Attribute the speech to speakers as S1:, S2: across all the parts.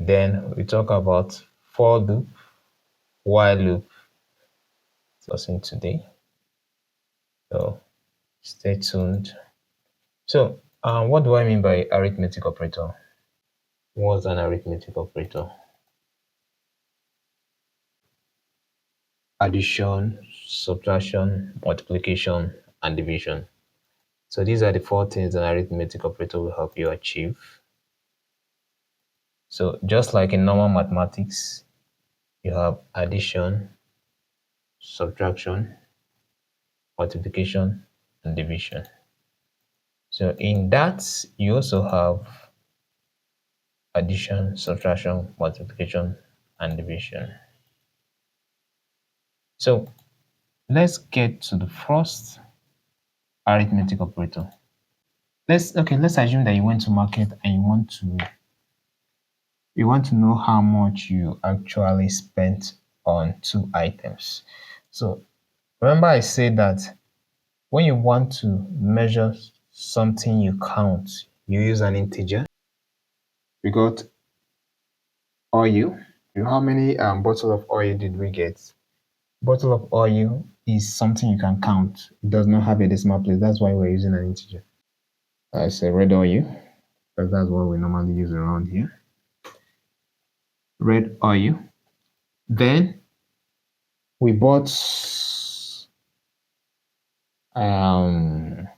S1: Then we talk about for loop, while loop. That's in today. So stay tuned. So what do I mean by arithmetic operator? What's an arithmetic operator? Addition, subtraction, multiplication, and division. So these are the 4 things an arithmetic operator will help you achieve. So just like in normal mathematics, you have addition, subtraction, multiplication, and division. So in that, you also have addition, subtraction, multiplication, and division. So let's get to the first arithmetic operator. Let's assume that you went to market and you want to know how much you actually spent on 2 items. So remember I said that when you want to measure something you count, you use an integer. We got oil. How many bottles of oil did we get? Bottle of oil is something you can count. It does not have a decimal place. That's why we're using an integer. I say red oil, because that's what we normally use around here. Red oil. Then we bought 1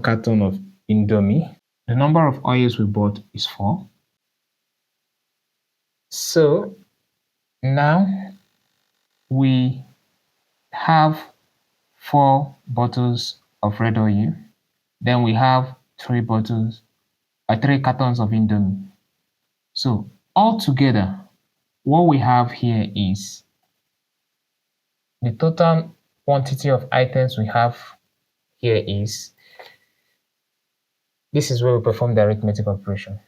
S1: carton of Indomie. The number of oils we bought is 4. So now we have 4 bottles of red oil. Then we have 3 cartons of Indomie. So altogether, what we have here is the total quantity of items we have here is, this is where we perform the arithmetic operation.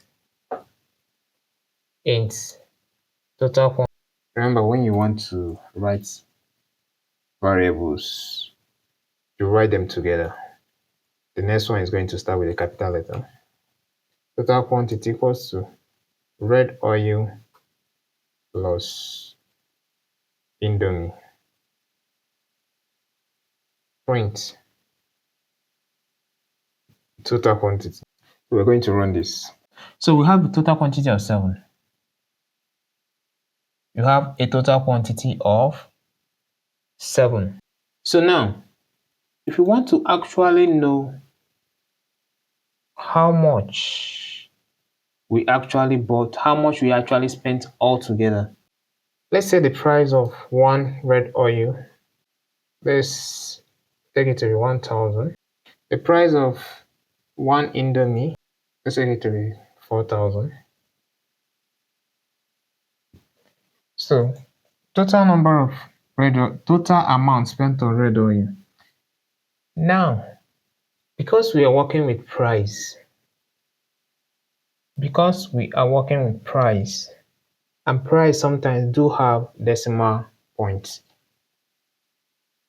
S1: Int total quantity. Remember, when you want to write variables, you write them together. The next one is going to start with a capital letter. Total quantity equals to red oil plus Indomie. Print total quantity. We're going to run this. So we have a total quantity of 7. You have a total quantity of 7. So now, if you want to actually know how much we actually bought, how much we actually spent altogether, let's say the price of 1 red oil, let's take it to be 1,000. The price of 1 Indomie, let's take it to be 4,000. So total number of total amount spent on red oil. Now, because we are working with price, and price sometimes do have decimal points,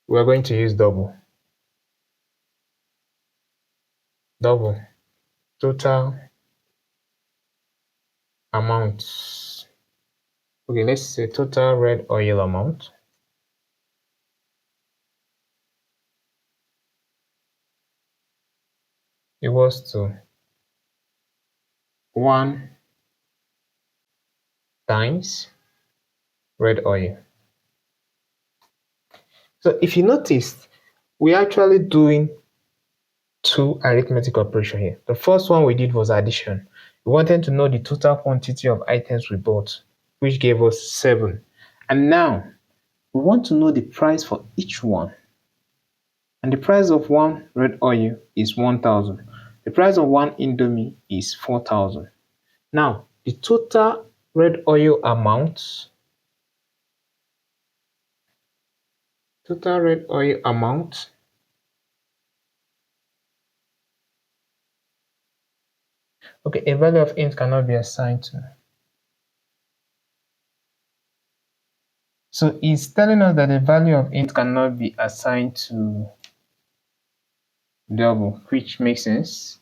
S1: we are going to use double total amount. Okay, let's say total red oil amount equals to 1 times red oil. So if you noticed, we're actually doing 2 arithmetic operations here. The first one we did was addition. We wanted to know the total quantity of items we bought, which gave us 7. And now we want to know the price for each one. And the price of 1 red oil is 1,000. The price of 1 Indomie is 4,000. Now, the total red oil amount, okay, a value of int cannot be assigned to. So it's telling us that the value of int cannot be assigned to double, which makes sense.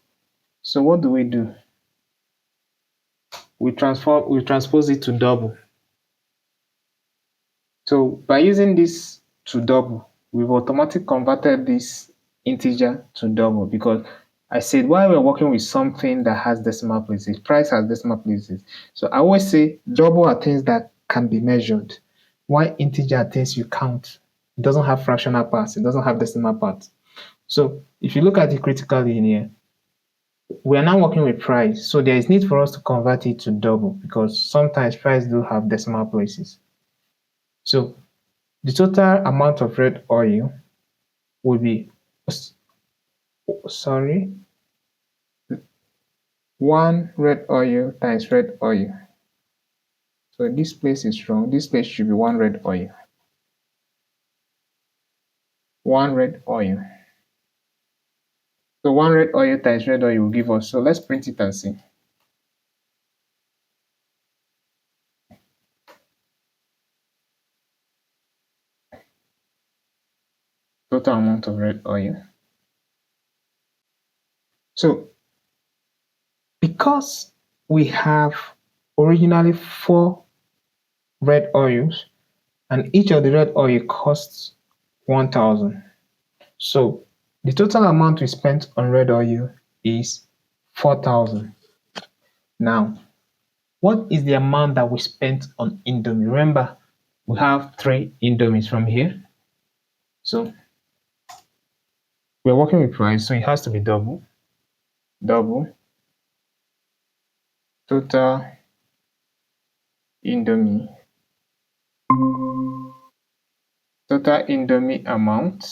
S1: So what do? we transpose it to double. So by using this to double, we've automatically converted this integer to double, because I said while we're working with something that has decimal places, price has decimal places. So I always say double are things that can be measured, while integer are things you count. It doesn't have fractional parts, it doesn't have decimal parts. So if you look at it critically in here, we are now working with price, so there is need for us to convert it to double, because sometimes price do have decimal places. So the total amount of red oil will be, sorry, 1 red oil times red oil. So this place is wrong. This place should be 1 red oil. 1 red oil. So 1 red oil times red oil will give us. So let's print it and see. Total amount of red oil. So because we have originally 4 red oils, and each of the red oil costs 1,000. So the total amount we spent on red oil is 4,000. Now, what is the amount that we spent on Indomie? Remember, we have 3 Indomies from here. So we're working with price, so it has to be double. Double total Indomie. Total Indomie amount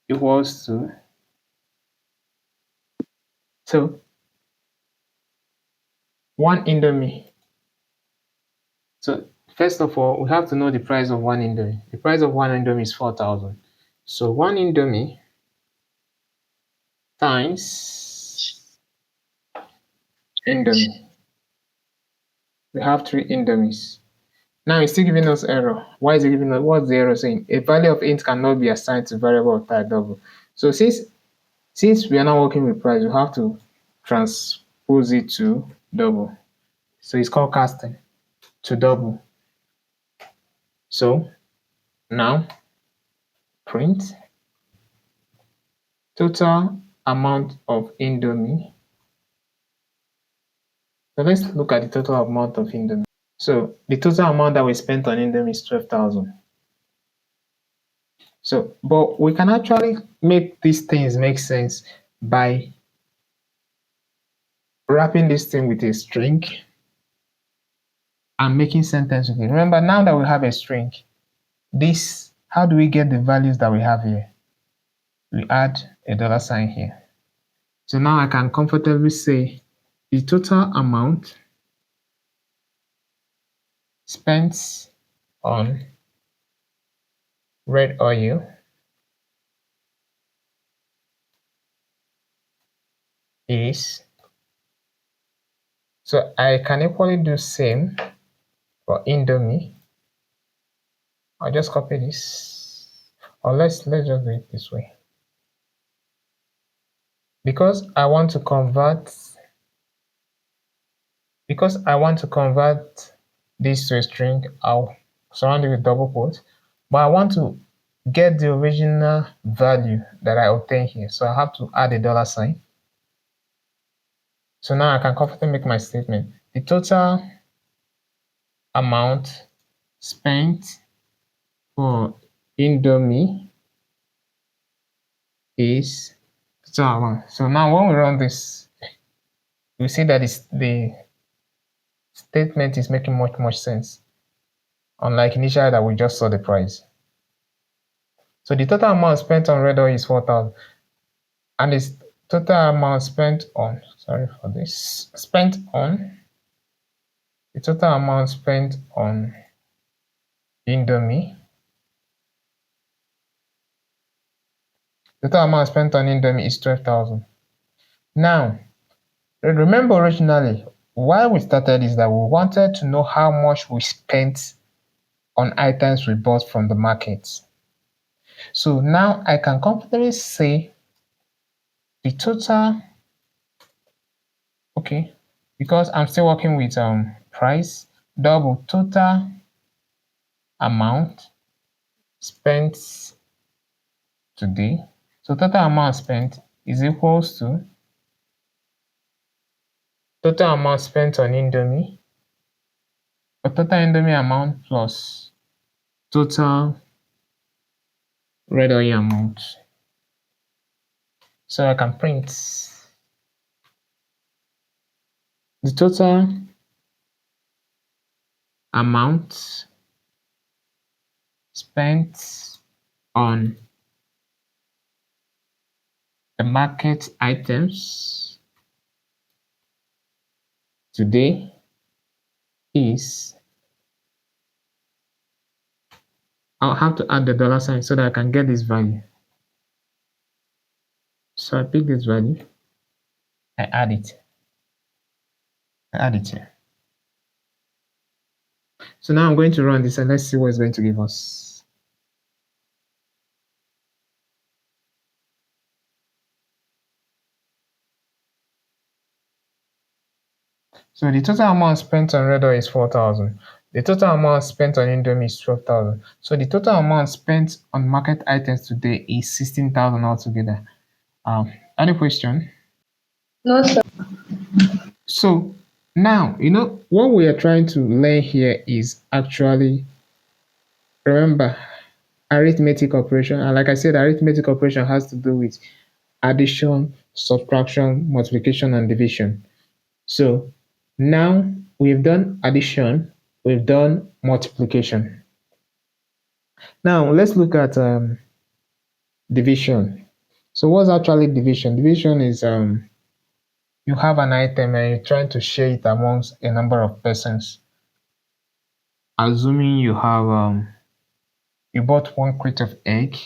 S1: equals to, so 1 Indomie. So first of all, we have to know the price of 1 Indomie. The price of 1 Indomie is 4,000. So 1 Indomie times Indomie. We have 3 Indomies. Now it's still giving us error. Why is it giving us? What's the error saying? A value of int cannot be assigned to variable of type double. So since we are now working with price, we have to transpose it to double. So it's called casting to double. So now print total amount of Indomie. So let's look at the total amount of Indomie. So the total amount that we spent on Indomie is 12,000. So, but we can actually make these things make sense by wrapping this thing with a string and making sentence with it. Remember, now that we have a string, this, how do we get the values that we have here? We add a $sign here. So now I can comfortably say the total amount spent on red oil is, so I can equally do same for Indomie. I'll just copy this, or let's just do it this way. Because I want to convert this to a string, I'll surround it with double quotes, but I want to get the original value that I obtain here, so I have to add a $sign. So now I can comfortably make my statement. The total amount spent for Indomie is total amount. So now when we run this, we see that the statement is making much sense, unlike initially that we just saw the price. So the total amount spent on red oil is 4,000, and this total amount spent on, sorry for this, spent on, the total amount spent on Indomie, the total amount spent on Indomie is 12,000. Now, remember originally why we started is that we wanted to know how much we spent on items we bought from the market. So now I can comfortably say the total, okay, because I'm still working with price, double total amount spent today. So total amount spent is equals to total amount spent on Indomie, or total Indomie amount plus total red oil amount. So I can print the total amount spent on the market items today is, I'll have to add the dollar sign so that I can get this value. So I pick this value, I add it here. So now I'm going to run this and let's see what it's going to give us. So the total amount spent on red oil is 4,000. The total amount spent on Indomie is 12,000. So the total amount spent on market items today is 16,000 altogether. Any question?
S2: No, sir.
S1: So now, what we are trying to learn here is actually, remember, arithmetic operation. And like I said, arithmetic operation has to do with addition, subtraction, multiplication, and division. So now we've done addition, we've done multiplication. Now let's look at division. So what's actually division? Division is you have an item and you're trying to share it amongst a number of persons. Assuming you have you bought 1 crate of egg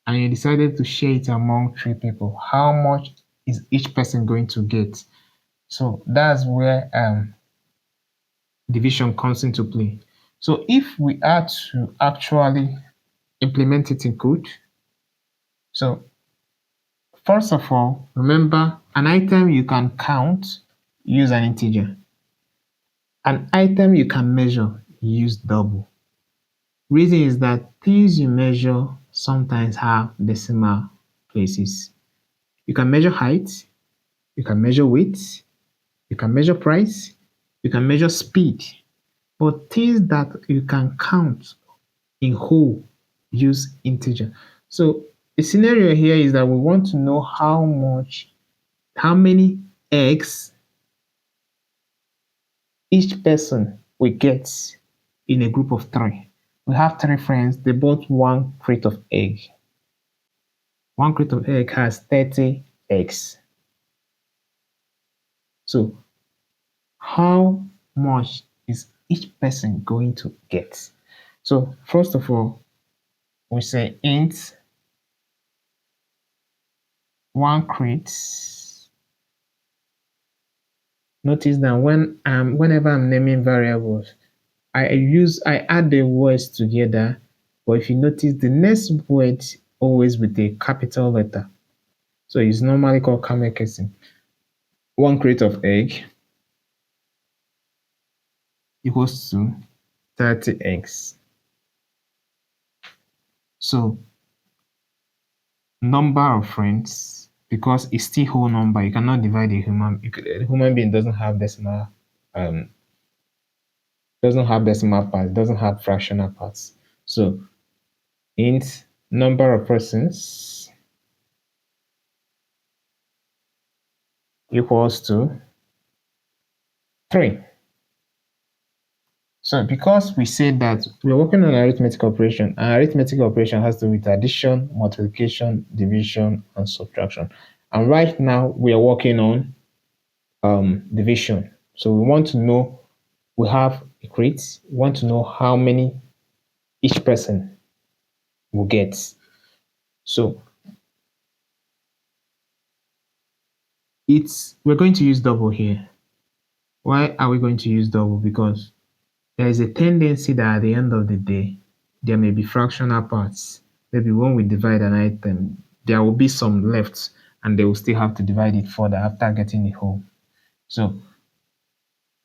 S1: and you decided to share it among 3 people. How much is each person going to get? So that's where division comes into play. So if we are to actually implement it in code, so first of all, remember, an item you can count, use an integer. An item you can measure, use double. Reason is that things you measure sometimes have decimal places. You can measure height, you can measure weight, you can measure price, you can measure speed. But things that you can count in whole, use integer. So the scenario here is that we want to know how many eggs each person will get in a group of 3. We have 3 friends, they bought 1 crate of egg. 1 crate of egg has 30 eggs. So how much is each person going to get? So first of all, we say int 1 crate. Notice that whenever I'm naming variables, I add the words together, but if you notice, the next word always with a capital letter. So it's normally called camekesin. 1 crate of egg equals to 30 eggs. So number of friends, because it's still whole number, you cannot divide a human being doesn't have decimal parts, doesn't have fractional parts. So int number of persons equals to 3. So because we said that we're working on arithmetic operation, and arithmetic operation has to do with addition, multiplication, division, and subtraction. And right now we are working on division. So we want to know, we have a crate, we want to know how many each person will get. So we're going to use double here. Why are we going to use double? Because there is a tendency that at the end of the day, there may be fractional parts. Maybe when we divide an item, there will be some left and they will still have to divide it further after getting the whole. So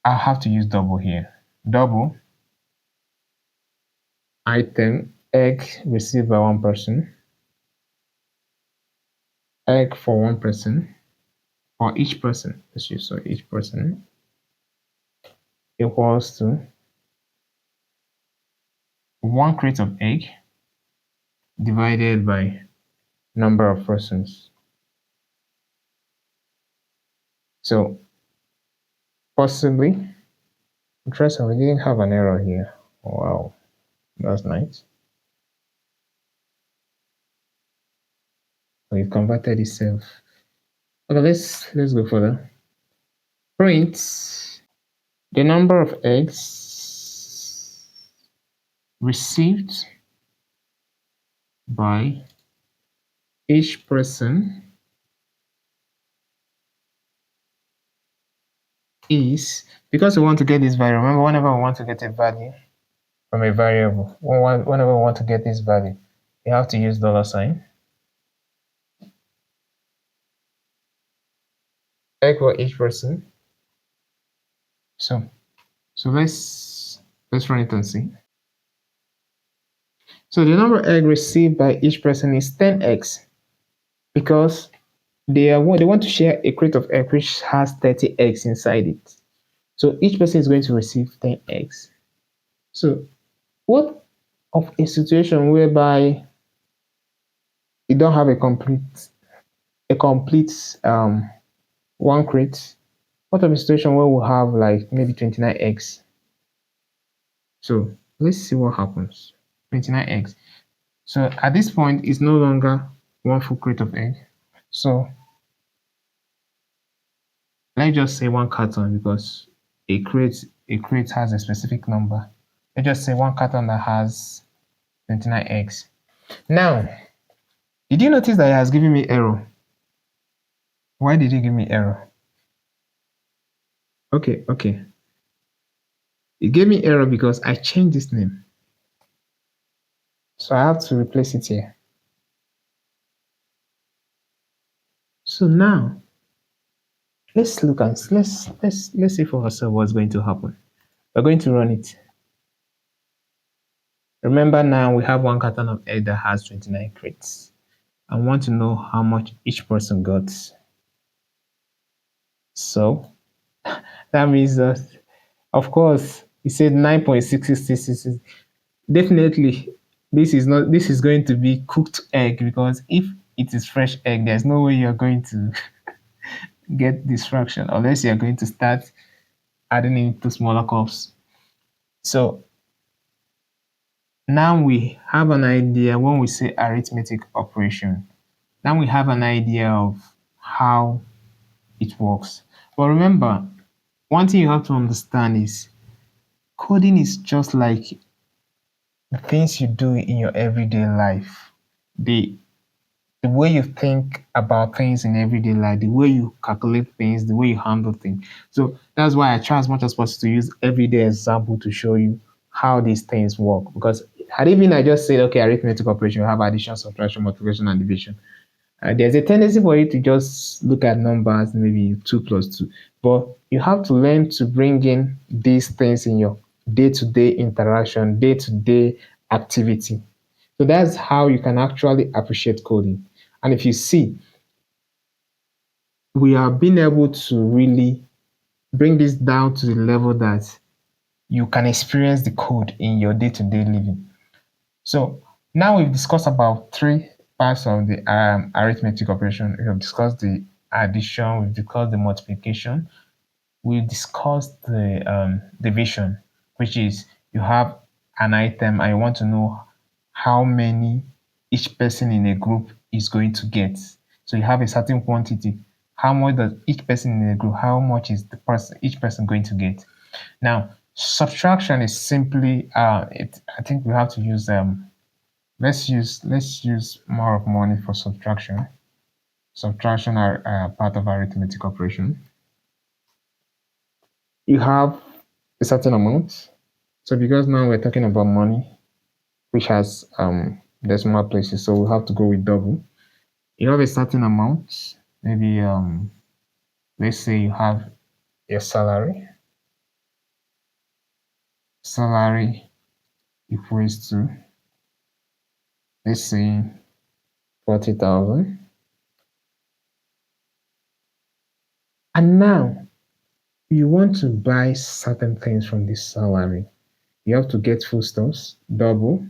S1: I have to use double here. Double item egg received by one person, egg for one person, or each person. Let's use so each person equals to one crate of egg divided by number of persons. So possibly, interesting, we didn't have an error here. Wow, that's nice. We've converted itself. Okay, let's go further. Print the number of eggs received by each person is, because we want to get this value. Remember, whenever we want to get a value from a variable, whenever we want to get this value, you have to use $sign. Egg for each person. So let's run it and see. So the number of egg received by each person is 10 eggs, because they want to share a crate of egg which has 30 eggs inside it. So each person is going to receive 10 eggs. So what of a situation whereby you don't have a complete one crate? What of a situation where we'll have like maybe 29 eggs? So let's see what happens. 29 eggs. So at this point, it's no longer one full crate of egg. So let's just say one carton, because a crate has a specific number. Let's just say one carton that has 29 eggs. Now, did you notice that it has given me error? Why did it give me error? Okay. It gave me error because I changed this name. So I have to replace it here. So now let's look and let's see for ourselves what's going to happen. We're going to run it. Remember, now we have one carton of egg that has 29 crates. I want to know how much each person got. So that means that, of course, it said 9.666. Definitely, this is going to be cooked egg, because if it is fresh egg, there's no way you're going to get this fraction unless you're going to start adding it to smaller cups. So now we have an idea when we say arithmetic operation. Now we have an idea of how it works. But remember, one thing you have to understand is coding is just like the things you do in your everyday life. The way you think about things in everyday life, the way you calculate things, the way you handle things. So that's why I try as much as possible to use everyday example to show you how these things work. Because had even I just said, okay, arithmetic operation, you have addition, subtraction, multiplication, and division. There's a tendency for you to just look at numbers, maybe 2 plus 2. But you have to learn to bring in these things in your day-to-day interaction, day-to-day activity. So that's how you can actually appreciate coding. And if you see, we are being able to really bring this down to the level that you can experience the code in your day-to-day living. So now we've discussed about 3 parts of the arithmetic operation. We have discussed the addition, we've discussed the multiplication, we've discussed the division, which is you have an item and you want to know how many each person in a group is going to get. So you have a certain quantity. How much does each person in a group, how much is each person going to get? Now, subtraction is simply I think we have to use let's use more of money for subtraction. Subtraction are part of arithmetic operation. You have a certain amount. So because now we're talking about money, which has decimal places, so we have to go with double. You have a certain amount, maybe let's say you have your salary. salary equals to, let's say, 40,000. And now you want to buy certain things from this salary. You have to get foodstuffs, double.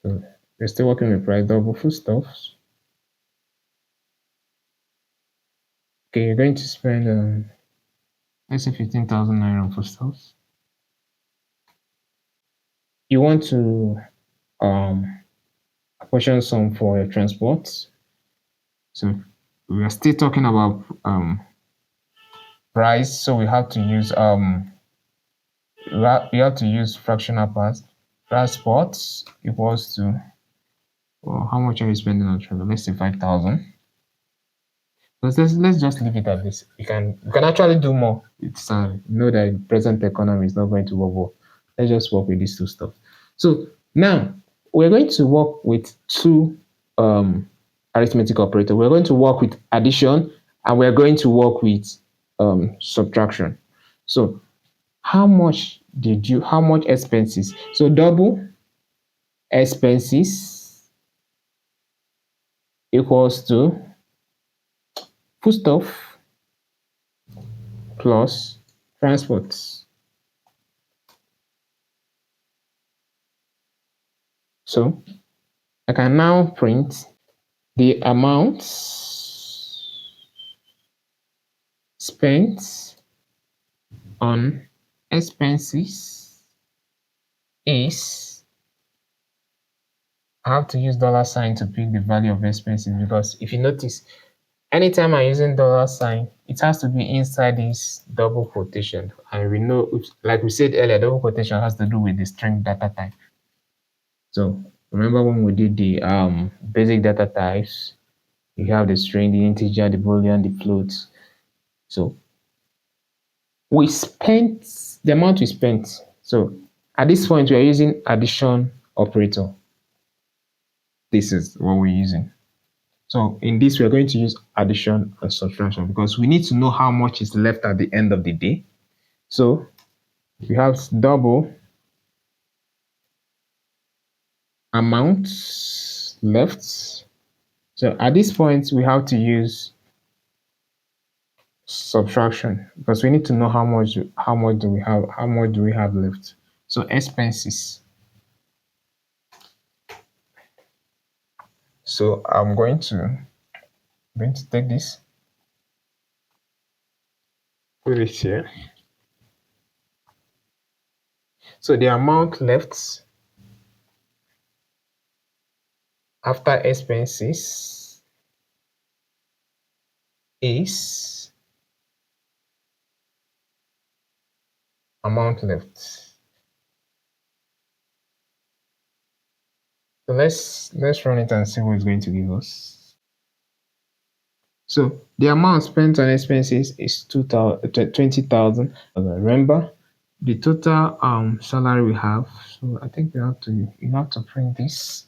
S1: So we're still working with price, double foodstuffs. Okay, you're going to spend, let's say 15,000 naira on foodstuffs. You want to apportion some for your transport. So we are still talking about price, so we have to use we have to use fractional parts. Transport equals to, well, how much are you spending on travel? Let's say 5,000. Let's just leave it at this. You can actually do more with salary. You know that the present economy is not going to work well. Let's just work with these two stuff. So now we're going to work with two arithmetic operator. We're going to work with addition and we're going to work with subtraction. So how much expenses? So double expenses equals to foodstuff plus transport. So I can now print the amounts spent on expenses is, I have to use $sign to pick the value of expenses, because if you notice, anytime I'm using $sign, it has to be inside this double quotation. And we know, like we said earlier, double quotation has to do with the string data type. So remember when we did the basic data types, you have the string, the integer, the boolean, the float. So we spent the amount we spent. So at this point, we are using addition operator. This is what we're using. So in this, we're going to use addition and subtraction because we need to know how much is left at the end of the day. So we have double amount left. So at this point, we have to use subtraction because we need to know how much do we have left. So expenses. So I'm going to take this, put it here. So the amount left after expenses is amount left. So let's run it and see what it's going to give us. So the amount spent on expenses is 20,000. Remember the total salary we have. So I think you have to print this.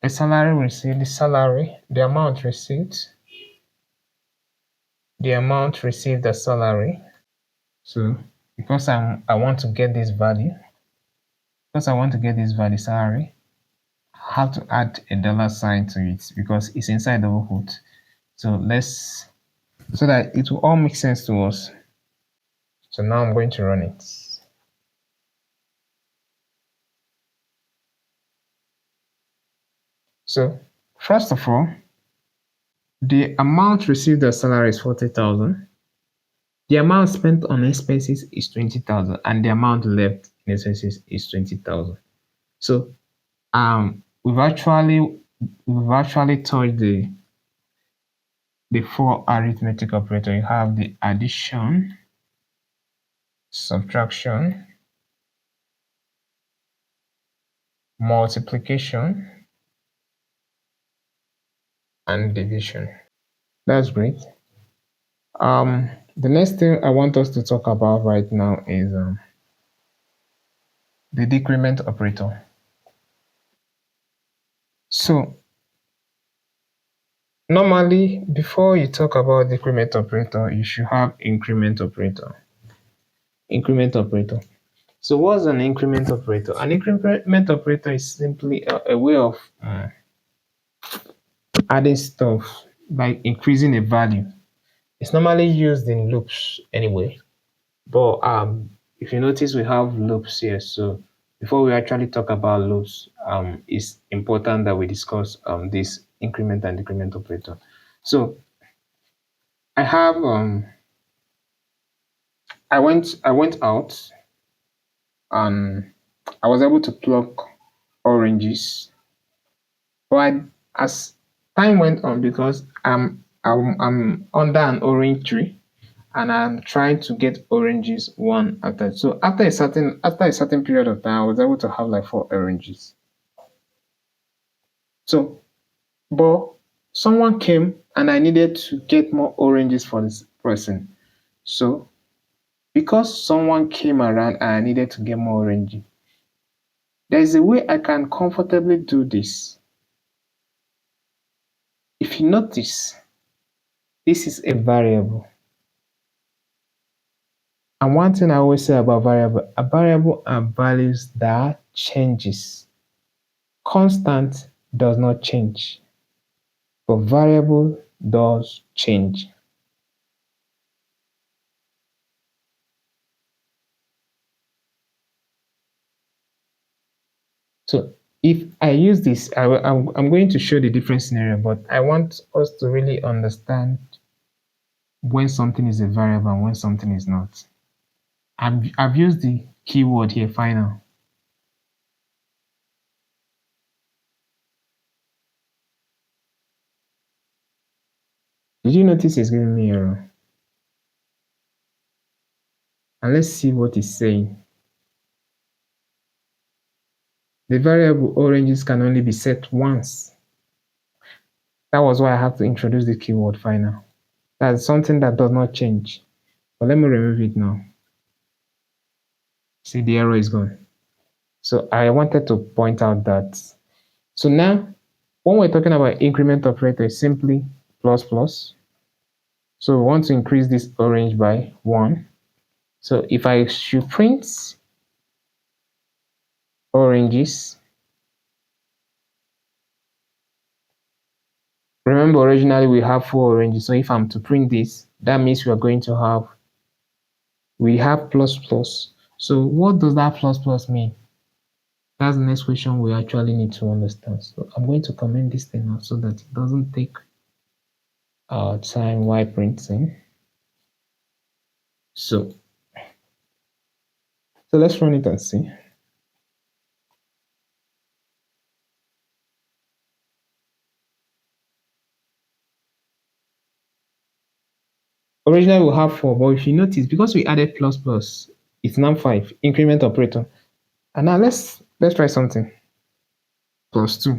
S1: The salary received, the amount received, the salary. So because I want to get this value, salary, I have to add a $sign to it because it's inside double quote. So so that it will all make sense to us. So now I'm going to run it. So first of all, the amount received as salary is 40,000. The amount spent on expenses is 20,000, and the amount left in expenses is 20,000. So we've actually touched the four arithmetic operator. You have the addition, subtraction, multiplication, and division. That's great. The next thing I want us to talk about right now is the decrement operator. So normally, before you talk about decrement operator, you should have increment operator. increment operator. So what's an increment operator? An increment operator is simply a way of adding stuff, like increasing a value. It's normally used in loops anyway. But if you notice, we have loops here. So before we actually talk about loops, it's important that we discuss this increment and decrement operator. So I have I went out and I was able to pluck oranges. But as time went on, because I'm under an orange tree and I'm trying to get oranges one after. So after a certain period of time, I was able to have like 4 oranges. So, but someone came and I needed to get more oranges for this person. So because someone came around and I needed to get more oranges, there is a way I can comfortably do this. If you notice, this is a variable. And one thing I always say about a variable are values that changes. Constant does not change, but variable does change. So if I use this, I'm going to show the different scenario, but I want us to really understand when something is a variable and when something is not. I've used the keyword here, final. Did you notice it's giving me error? And let's see what it's saying. The variable oranges can only be set once. That was why I have to introduce the keyword final. That's something that does not change. But let me remove it now. See, the error is gone. So I wanted to point out that. So now, when we're talking about increment operator, it's simply plus plus. So we want to increase this orange by 1. So if I should print oranges, remember originally we have 4 oranges. So if I'm to print this, that means we are going to have, we have plus plus. So what does that plus plus mean? That's the next question we actually need to understand. So I'm going to comment this thing out so that it doesn't take our time while printing. So let's run it and see. Originally we have 4, but if you notice, because we added plus plus, it's now 5, increment operator. And now let's try something. Plus 2.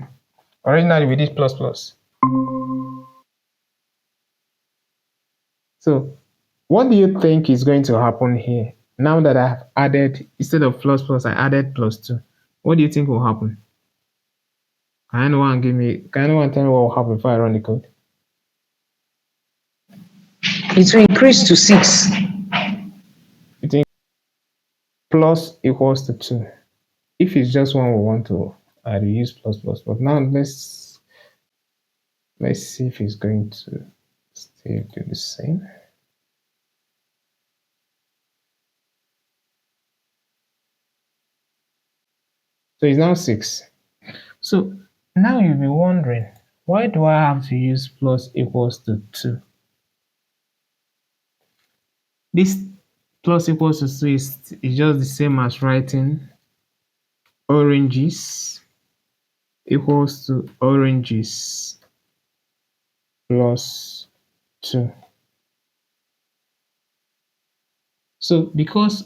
S1: Originally we did plus plus. So what do you think is going to happen here? Now that I've added, instead of plus plus, I added plus 2. What do you think will happen? Can anyone tell me what will happen if I run the code?
S2: It will increase to 6.
S1: You think plus equals to 2. If it's just 1, we want to use plus plus. But now let's see if it's going to still do the same. So it's now 6. So now you'll be wondering, why do I have to use plus equals to 2? This plus equals to 2 is just the same as writing oranges equals to oranges plus 2. So because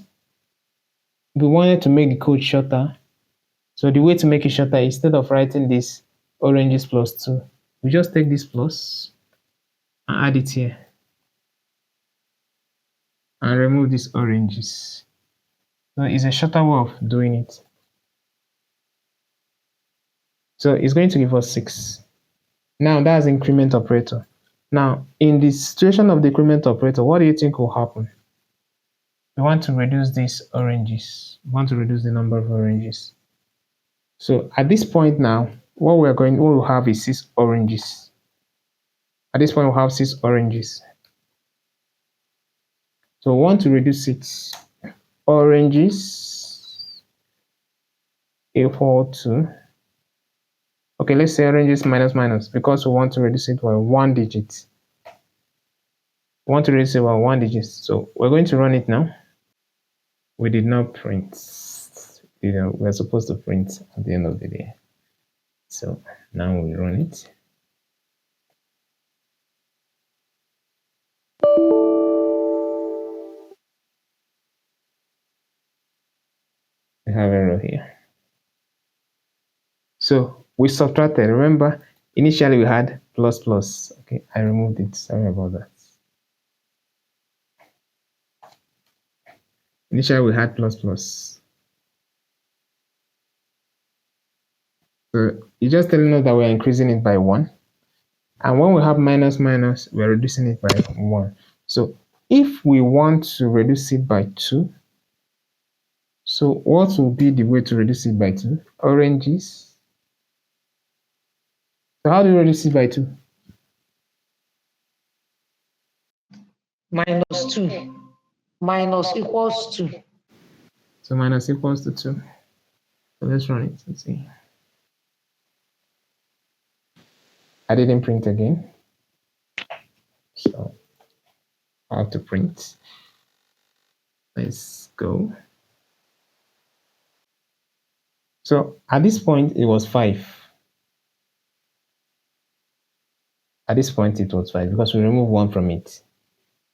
S1: we wanted to make the code shorter, so the way to make it shorter, instead of writing this oranges plus 2, we just take this plus and add it here and remove these oranges. So it's a shorter way of doing it. So it's going to give us 6. Now that's increment operator. Now in the situation of the increment operator, what do you think will happen? we want to reduce these oranges. We want to reduce the number of oranges. So at this point now, what we'll have is 6 oranges. At this point, we'll have 6 oranges. So we want to reduce 6 oranges equal to, okay, let's say oranges minus minus, because we want to reduce it by 1 digit. We want to reduce it by 1 digit. So we're going to run it now. We did not print. We're supposed to print at the end of the day. So now we run it. We have error here. So we subtracted. Remember, initially we had plus plus. Okay, I removed it. Sorry about that. Initially we had plus plus. So it's just telling us that we're increasing it by 1. And when we have minus minus, we're reducing it by 1. So if we want to reduce it by 2, so what will be the way to reduce it by 2? Oranges. So how do you reduce it by 2?
S2: Minus 2. Minus equals 2.
S1: So minus equals to 2. So let's run it and see. I didn't print again. So I have to print. Let's go. So at this point, it was 5. At this point, it was 5 because we removed 1 from it.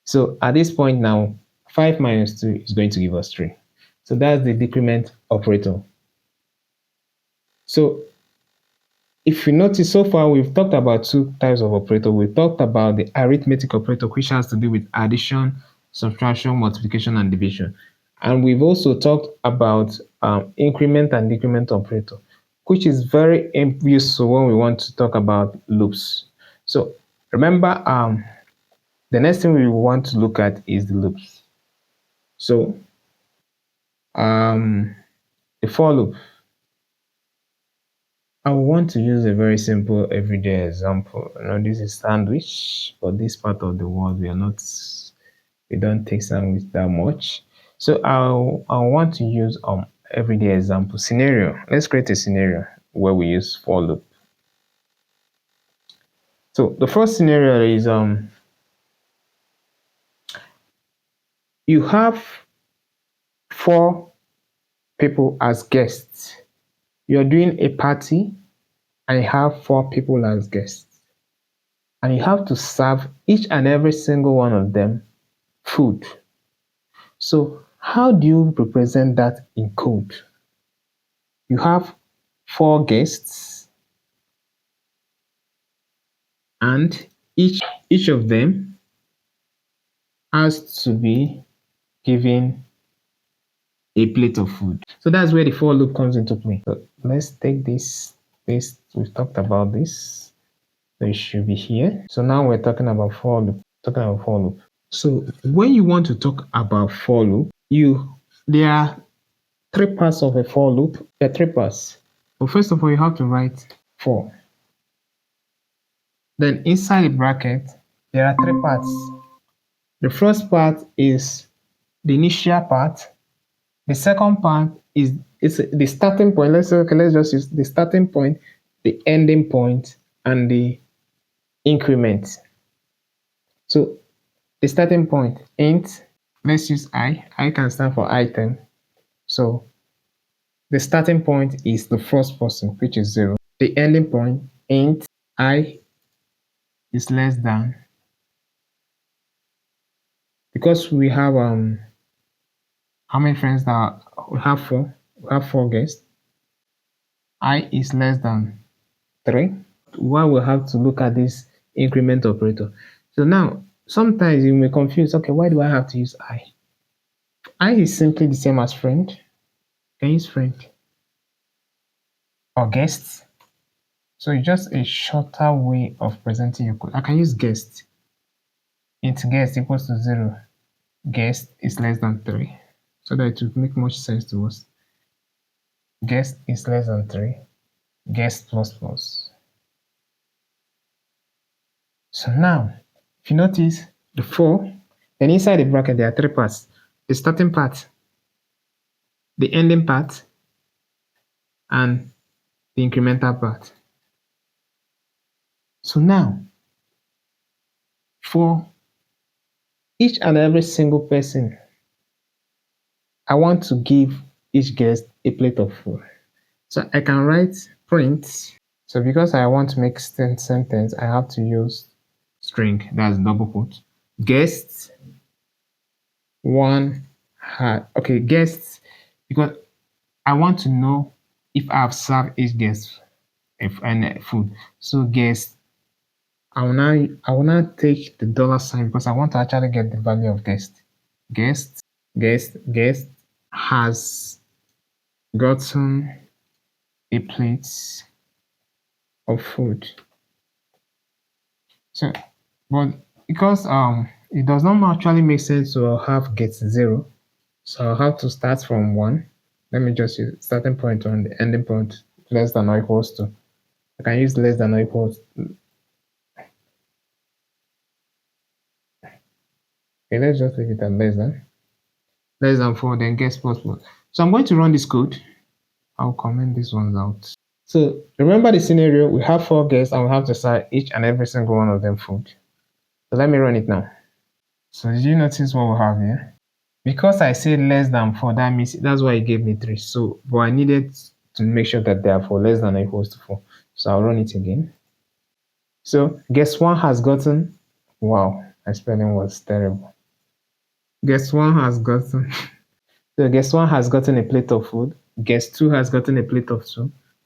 S1: So at this point now, 5 minus 2 is going to give us 3. So that's the decrement operator. So if you notice, so far we've talked about 2 types of operator. We've talked about the arithmetic operator, which has to do with addition, subtraction, multiplication, and division. And we've also talked about increment and decrement operator, which is very useful when we want to talk about loops. So remember, the next thing we want to look at is the loops. So the for loop. I want to use a very simple everyday example. This is sandwich, but this part of the world we don't take sandwich that much. So I want to use everyday example scenario. Let's create a scenario where we use for loop. So the first scenario is you have 4 people as guests. You're doing a party and you have 4 people as guests. And you have to serve each and every single one of them food. So how do you represent that in code? You have 4 guests and each of them has to be given a plate of food. So that's where the for loop comes into play. So let's take this. We've talked about this. So it should be here. So now we're talking about for loop. So when you want to talk about for loop, there are 3 parts of a for loop. There are 3 parts. But first of all, you have to write for. Then inside the bracket, there are 3 parts. The first part is the initial part. The second part is the starting point. Let's just use the starting point, the ending point, and the increment. So the starting point, int, let's use I. I can stand for item. So the starting point is the first person, which is 0. The ending point, int, I is less than. Because we have how many friends that we have 4? We have 4 guests. I is less than 3. Why we have to look at this increment operator? So now sometimes you may confuse, okay, why do I have to use I? I is simply the same as friend. Can use friend or guests. So it's just a shorter way of presenting your code. I can use guest. Int guest equals to 0. guest is less than 3, so that it would make much sense to us. Guest is less than 3, guest plus plus. So now, if you notice the 4, then inside the bracket there are 3 parts: the starting part, the ending part, and the incremental part. So now, for each and every single person, I want to give each guest a plate of food. So I can write print. So because I want to make sentence, I have to use string, that's double quote. Guests one had, okay, guests, because I want to know if I've served each guest and food. So guest, I will now take the dollar sign because I want to actually get the value of guest. Guest has gotten a plate of food. So, but because it does not actually make sense to have get 0, so I'll have to start from 1. Let me just use starting point and the ending point less than or equals to. I can use less than or equals. Okay, let's just leave it at less than 4, then guess plus plus. So I'm going to run this code. I'll comment these ones out. So remember the scenario, we have 4 guests and we have to serve each and every single one of them food. So let me run it now. So did you notice what we have here? Because I said less than 4, that means that's why it gave me 3. So, but I needed to make sure that they are for less than or equals to 4. So I'll run it again. So guess 1 has gotten, wow, my spelling was terrible. Guess 1 has gotten, so guess 1 has gotten a plate of food. Guess 2 has gotten a plate of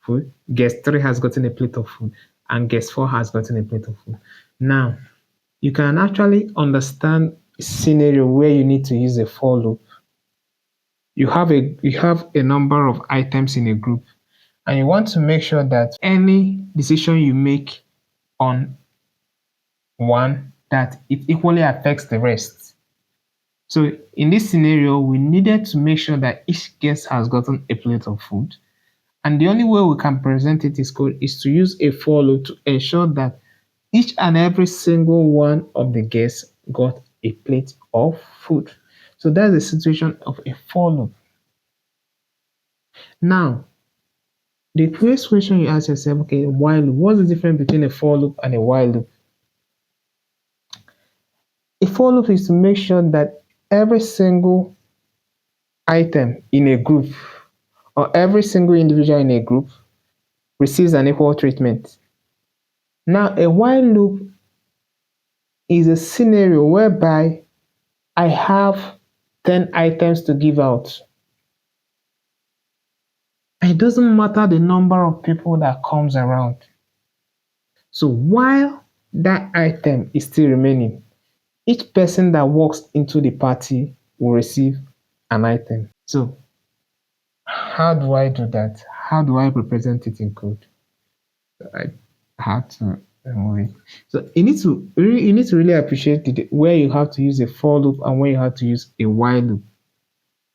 S1: food. Guess 3 has gotten a plate of food. And guess 4 has gotten a plate of food. Now, you can actually understand a scenario where you need to use a for loop. You have a number of items in a group, and you want to make sure that any decision you make on one, that it equally affects the rest. So in this scenario, we needed to make sure that each guest has gotten a plate of food, and the only way we can present it is to use a for loop to ensure that each and every single one of the guests got a plate of food. So that's the situation of a for loop. Now, the first question you ask yourself, okay, while loop, what's the difference between a for loop and a while loop? A for loop is to make sure that every single item in a group or every single individual in a group receives an equal treatment. Now, a while loop is a scenario whereby I have 10 items to give out. It doesn't matter the number of people that comes around. So while that item is still remaining, each person that walks into the party will receive an item. So how do I do that? How do I represent it in code? I have to remove it. So you need to really appreciate where you have to use a for loop and where you have to use a while loop.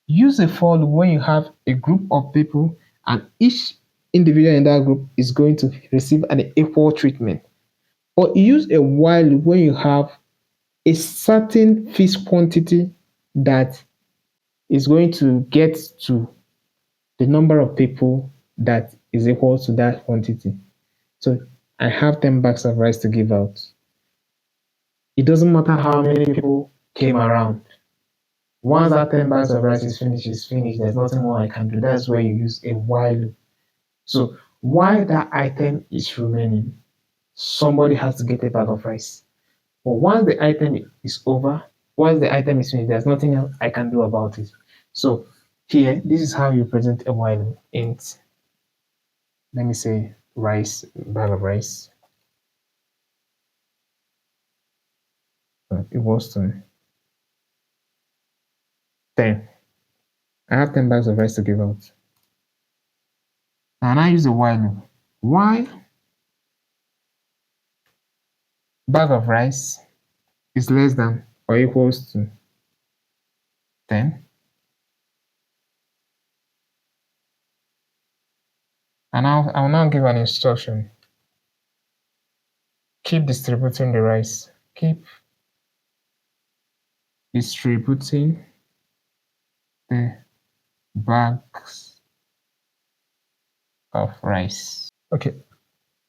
S1: Use a for loop when you have a group of people and each individual in that group is going to receive an equal treatment. Or use a while loop when you have a certain fixed quantity that is going to get to the number of people that is equal to that quantity. So I have 10 bags of rice to give out. It doesn't matter how many people came around. Once that 10 bags of rice is finished, it's finished. There's nothing more I can do. That's where you use a while loop. So while that item is remaining, somebody has to get a bag of rice. But once the item is over, once the item is finished, there's nothing else I can do about it. So here, this is how you present a while loop. Int, let me say rice, bag of rice. It was to 10. I have 10 bags of rice to give out. And I use a while loop. While bag of rice is less than or equals to 10. And I'll now give an instruction. Keep distributing the rice. Keep distributing the bags of rice. Okay,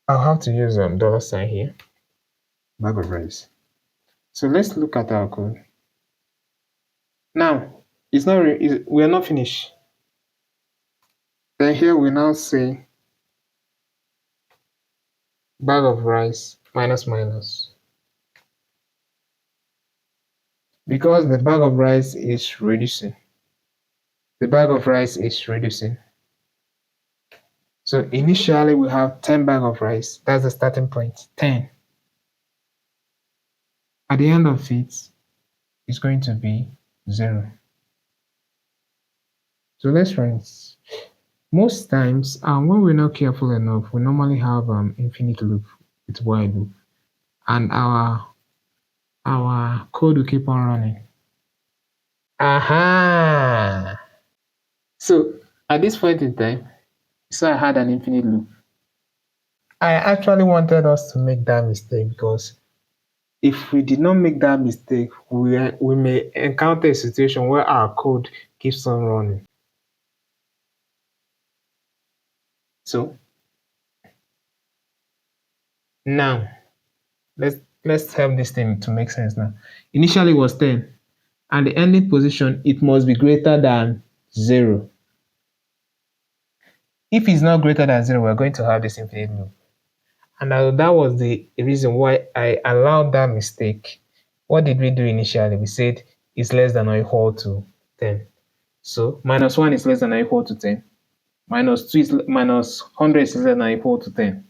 S1: I'll have to use dollar sign here. Bag of rice. So let's look at our code. Now, we are not finished. Then here we now say bag of rice minus minus. Because the bag of rice is reducing. The bag of rice is reducing. So initially we have 10 bag of rice. That's the starting point, 10. At the end of it, it's going to be 0. So let's run it. Most times, when we're not careful enough, we normally have infinite loop with while loop, and our code will keep on running. Aha! So at this point in time, so I had an infinite loop. I actually wanted us to make that mistake because if we did not make that mistake, we may encounter a situation where our code keeps on running. So now let's have this thing to make sense now. Initially it was 10, and the ending position, it must be greater than 0. If it's not greater than 0, we're going to have this infinite loop. And that was the reason why I allowed that mistake. What did we do initially? We said it's less than or equal to 10. So minus 1 is less than or equal to 10. Minus 2 is minus 100 is less than or equal to 10.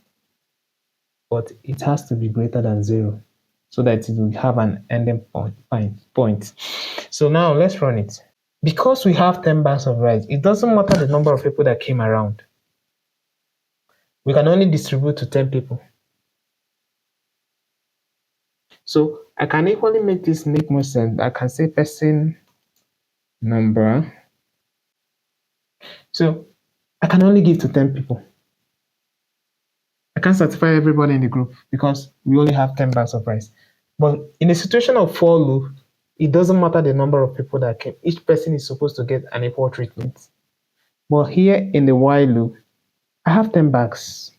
S1: But it has to be greater than 0 so that it will have an ending point. So now let's run it. Because we have 10 bags of rice, it doesn't matter the number of people that came around. We can only distribute to 10 people. So I can equally make this make more sense. I can say person number. So I can only give to 10 people. I can't satisfy everybody in the group because we only have 10 bags of rice. But in a situation of for loop, it doesn't matter the number of people that came. Each person is supposed to get an equal treatment. But here in the while loop, I have 10 bags.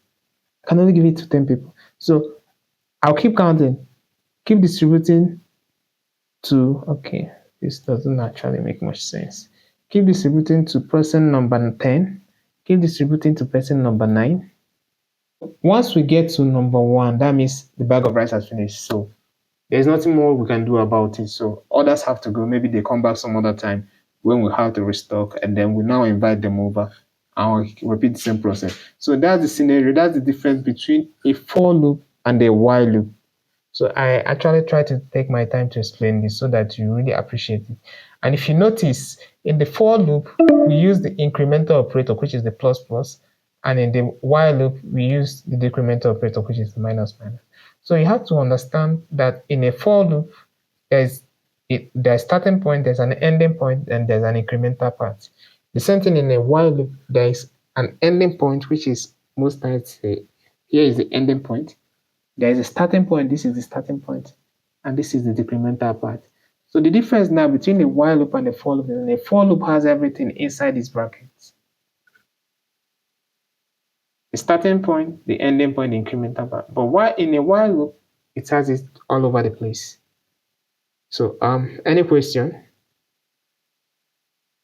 S1: I can only give it to 10 people. So I'll keep counting, keep distributing to, okay, this doesn't actually make much sense. Keep distributing to person number 10, keep distributing to person number 9. Once we get to number 1, that means the bag of rice has finished. So there's nothing more we can do about it. So others have to go. Maybe they come back some other time when we have to restock, and then we now invite them over and we'll repeat the same process. So that's the scenario. That's the difference between a for loop and a while loop. So I actually try to take my time to explain this so that you really appreciate it. And if you notice, in the for loop, we use the incremental operator, which is the plus plus, and in the while loop, we use the decremental operator, which is the minus minus. So you have to understand that in a for loop, there's a starting point, there's an ending point, and there's an incremental part. The same thing in a while loop, there is an ending point, which is most times here is the ending point. There is a starting point, this is the starting point, and this is the decremental part. So the difference now between a while loop and a for loop is a for loop has everything inside these brackets. The starting point, the ending point, the incremental part. But while in a while loop, it has it all over the place. So any question?